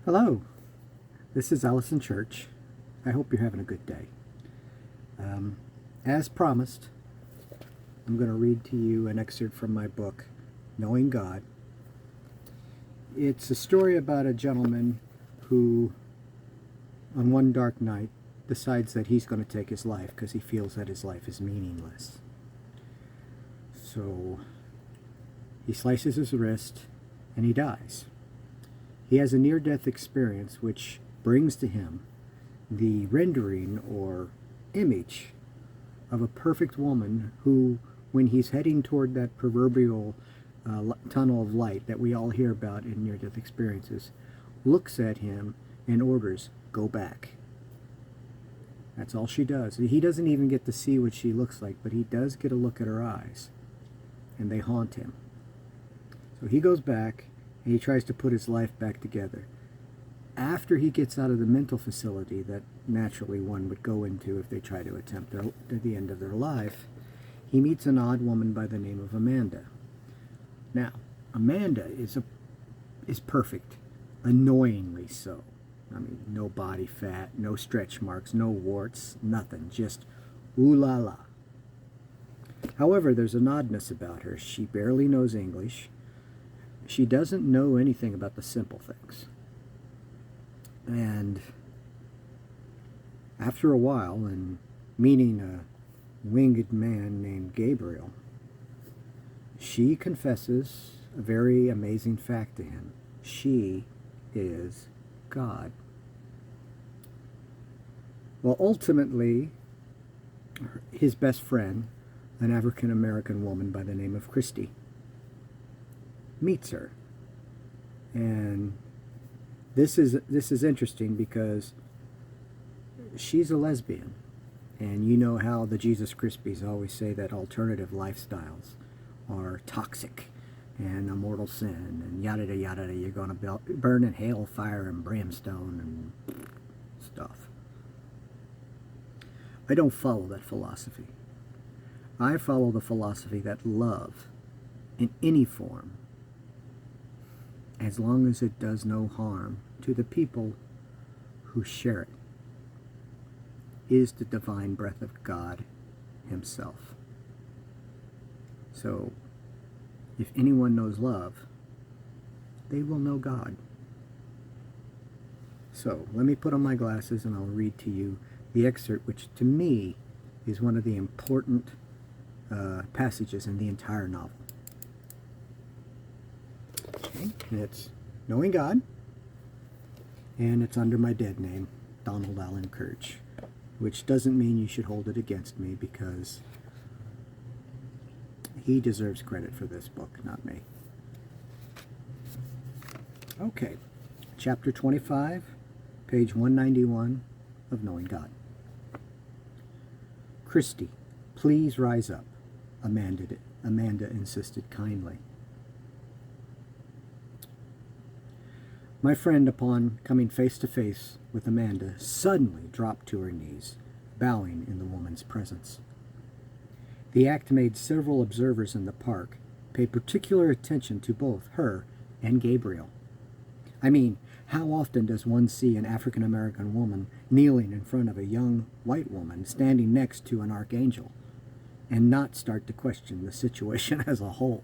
Hello, this is Allison Church. I hope you're having a good day. As promised, I'm going to read to you an excerpt from my book, Knowing God. It's a story about a gentleman who, on one dark night, decides that he's going to take his life because he feels that his life is meaningless. So he slices his wrist and he dies. He has a near-death experience which brings to him the rendering or image of a perfect woman who, when he's heading toward that proverbial tunnel of light that we all hear about in near-death experiences, looks at him and orders, "Go back." That's all she does. He doesn't even get to see what she looks like, but he does get a look at her eyes, and they haunt him. So he goes back, and he tries to put his life back together. After he gets out of the mental facility that naturally one would go into if they try to attempt the end of their life, he meets an odd woman by the name of Amanda. Now, Amanda is perfect, annoyingly so. I mean, no body fat, no stretch marks, no warts, nothing, just ooh la la. However, there's an oddness about her. She barely knows English. She doesn't know anything about the simple things. And after a while, and meeting a winged man named Gabriel, she confesses a very amazing fact to him. She is God. Well, ultimately, his best friend, an African American woman by the name of Christy, meets her. And this is interesting because she's a lesbian. And you know how the Jesus Crispies always say that alternative lifestyles are toxic and a mortal sin and yada yada yada. You're going to burn in hail, fire, and brimstone and stuff. I don't follow that philosophy. I follow the philosophy that love, in any form, as long as it does no harm to the people who share it, is the divine breath of God himself. So, if anyone knows love, they will know God. So, let me put on my glasses and I'll read to you the excerpt, which to me is one of the important passages in the entire novel. Okay, and it's Knowing God, and it's under my dead name, Donald Allen Kirch, which doesn't mean you should hold it against me because he deserves credit for this book, not me. Okay, chapter 25, page 191 of Knowing God. "Christy, please rise up," Amanda insisted kindly. My friend, upon coming face to face with Amanda, suddenly dropped to her knees, bowing in the woman's presence. The act made several observers in the park pay particular attention to both her and Gabriel. I mean, how often does one see an African American woman kneeling in front of a young white woman standing next to an archangel and not start to question the situation as a whole?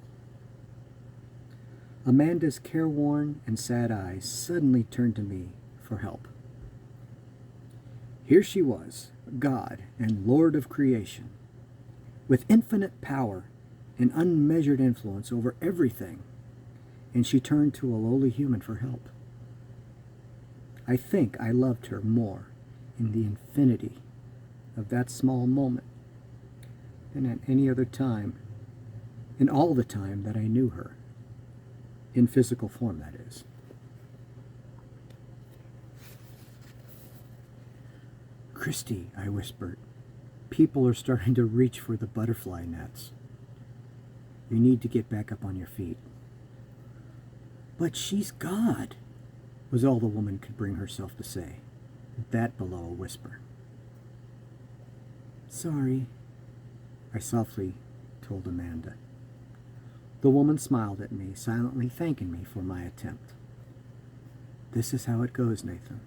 Amanda's careworn and sad eyes suddenly turned to me for help. Here she was, God and Lord of creation, with infinite power and unmeasured influence over everything, and she turned to a lowly human for help. I think I loved her more in the infinity of that small moment than at any other time, in all the time that I knew her. In physical form, that is. "Christy," I whispered, "people are starting to reach for the butterfly nets. You need to get back up on your feet." "But she's God," was all the woman could bring herself to say, that below a whisper. "Sorry," I softly told Amanda. The woman smiled at me, silently thanking me for my attempt. This is how it goes, Nathan.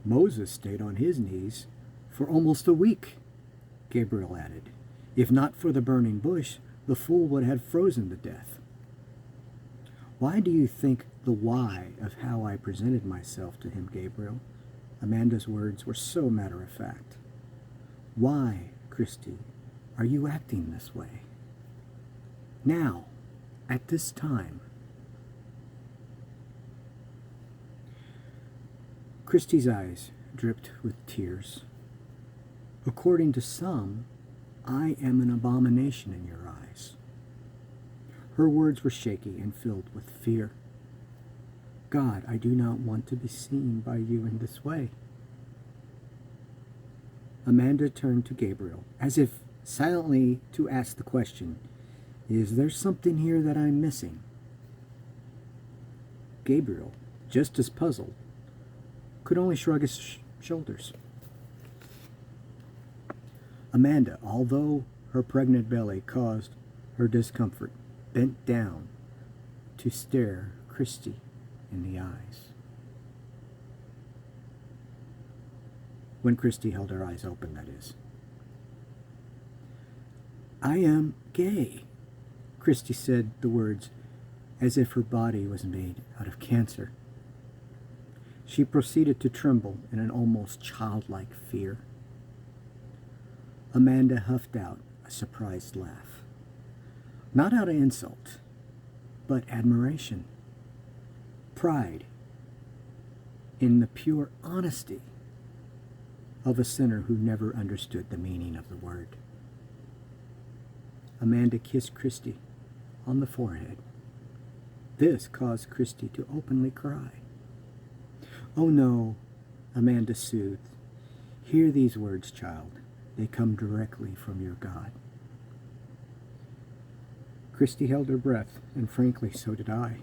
Moses stayed on his knees for almost a week, Gabriel added. If not for the burning bush, the fool would have frozen to death. Why do you think the why of how I presented myself to him, Gabriel? Amanda's words were so matter-of-fact. Why, Christy, are you acting this way? Now, at this time. Christy's eyes dripped with tears. According to some, I am an abomination in your eyes. Her words were shaky and filled with fear. God, I do not want to be seen by you in this way. Amanda turned to Gabriel, as if silently to ask the question, is there something here that I'm missing? Gabriel, just as puzzled, could only shrug his shoulders. Amanda, although her pregnant belly caused her discomfort, bent down to stare Christy in the eyes. When Christy held her eyes open, that is. I am gay, Christy said the words as if her body was made out of cancer. She proceeded to tremble in an almost childlike fear. Amanda huffed out a surprised laugh. Not out of insult, but admiration, pride in the pure honesty of a sinner who never understood the meaning of the word. Amanda kissed Christy on the forehead. This caused Christy to openly cry. Oh no, Amanda soothed. Hear these words, child. They come directly from your God. Christy held her breath, and frankly, so did I.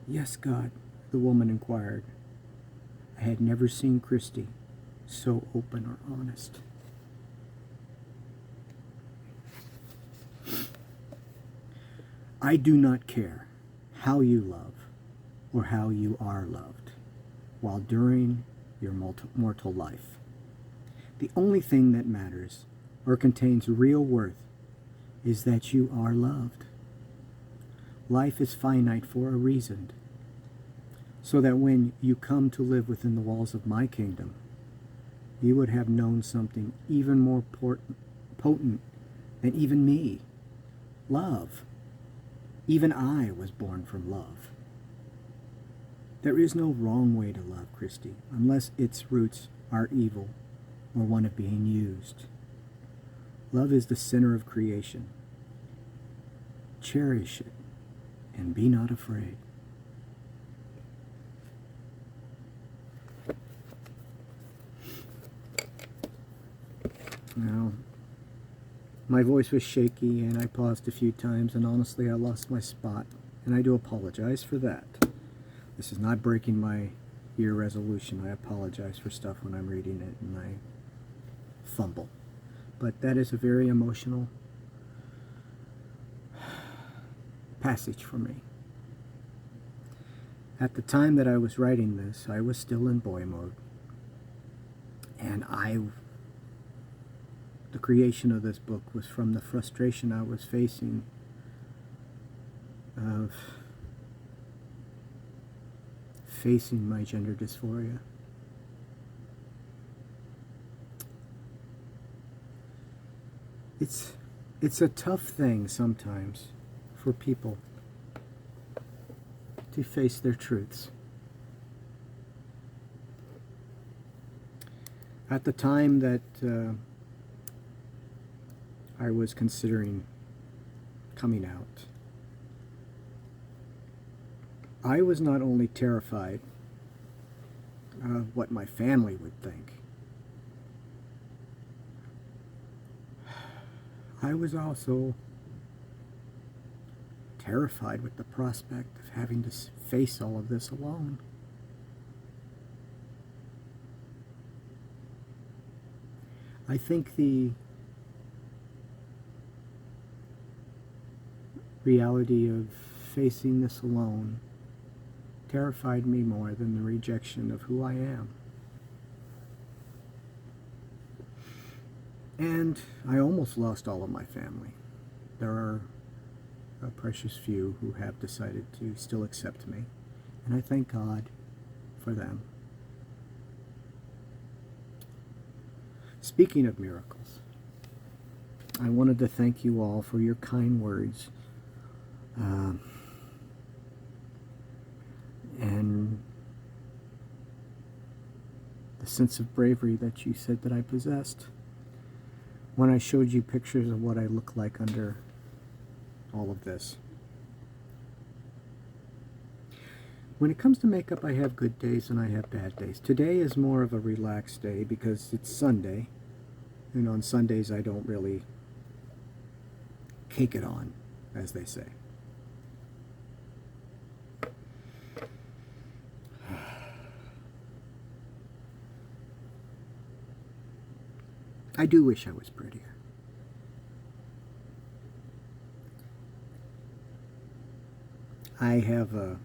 Yes, God, the woman inquired. I had never seen Christy so open or honest. I do not care how you love or how you are loved while during your mortal life. The only thing that matters or contains real worth is that you are loved. Life is finite for a reason, so that when you come to live within the walls of my kingdom, you would have known something even more potent than even me, love. Even I was born from love. There is no wrong way to love, Christy, unless its roots are evil or one of being used. Love is the center of creation. Cherish it and be not afraid. Now, my voice was shaky and I paused a few times, and honestly I lost my spot, and I do apologize for that. This is not breaking my year resolution. I apologize for stuff when I'm reading it and I fumble. But that is a very emotional passage for me. At the time that I was writing this, I was still in boy mode. And the creation of this book was from the frustration I was facing of facing my gender dysphoria. It's a tough thing sometimes for people to face their truths. At the time that I was considering coming out, I was not only terrified of what my family would think, I was also terrified with the prospect of having to face all of this alone. I think the reality of facing this alone terrified me more than the rejection of who I am. And I almost lost all of my family. There are a precious few who have decided to still accept me, and I thank God for them. Speaking of miracles, I wanted to thank you all for your kind words and the sense of bravery that you said that I possessed when I showed you pictures of what I look like under all of this. When it comes to makeup, I have good days and I have bad days. Today is more of a relaxed day because it's Sunday, and on Sundays I don't really cake it on, as they say. I do wish I was prettier. I have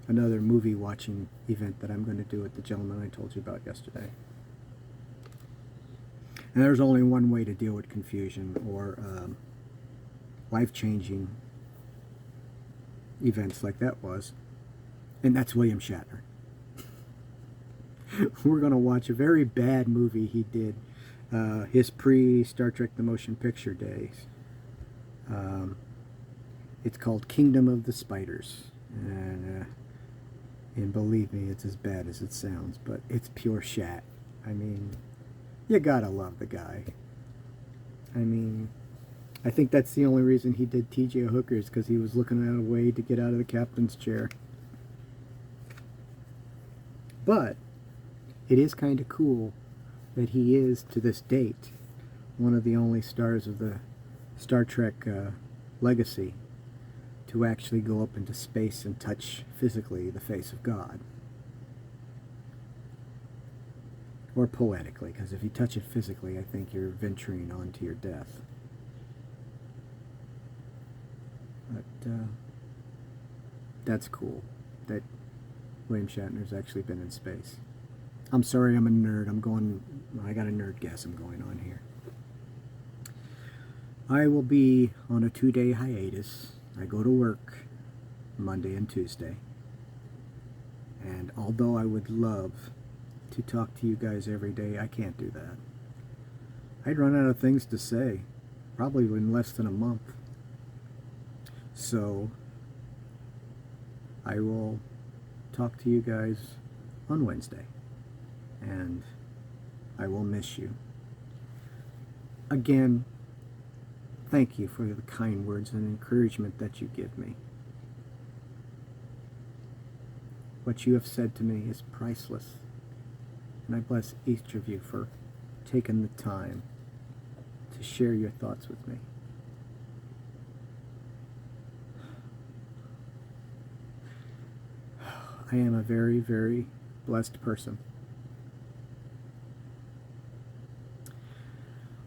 another movie watching event that I'm going to do with the gentleman I told you about yesterday. And there's only one way to deal with confusion or life-changing events like that was, and that's William Shatner. We're going to watch a very bad movie he did, his pre-Star Trek The Motion Picture days. It's called Kingdom of the Spiders, and believe me, it's as bad as it sounds, but it's pure shat. I mean, you gotta love the guy. I mean, I think that's the only reason he did T.J. Hookers, because he was looking at a way to get out of the captain's chair. But it is kind of cool that he is, to this date, one of the only stars of the Star Trek legacy to actually go up into space and touch physically the face of God. Or poetically, because if you touch it physically, I think you're venturing on to your death. But that's cool that William Shatner's actually been in space. I'm sorry, I'm a nerd. I got a nerdgasm going on here. I will be on a 2-day hiatus. I go to work Monday and Tuesday. And although I would love to talk to you guys every day, I can't do that. I'd run out of things to say, probably in less than a month. So I will talk to you guys on Wednesday. And I will miss you. Again, thank you for the kind words and encouragement that you give me. What you have said to me is priceless. And I bless each of you for taking the time to share your thoughts with me. I am a very, very blessed person.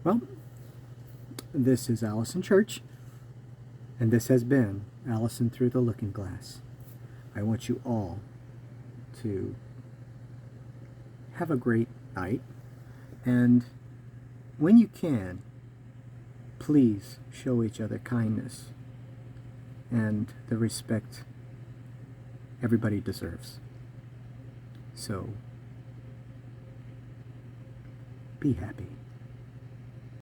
Well, this is Allison Church, and this has been Allison Through the Looking Glass. I want you all to have a great night, and when you can, please show each other kindness and the respect everybody deserves. So, be happy.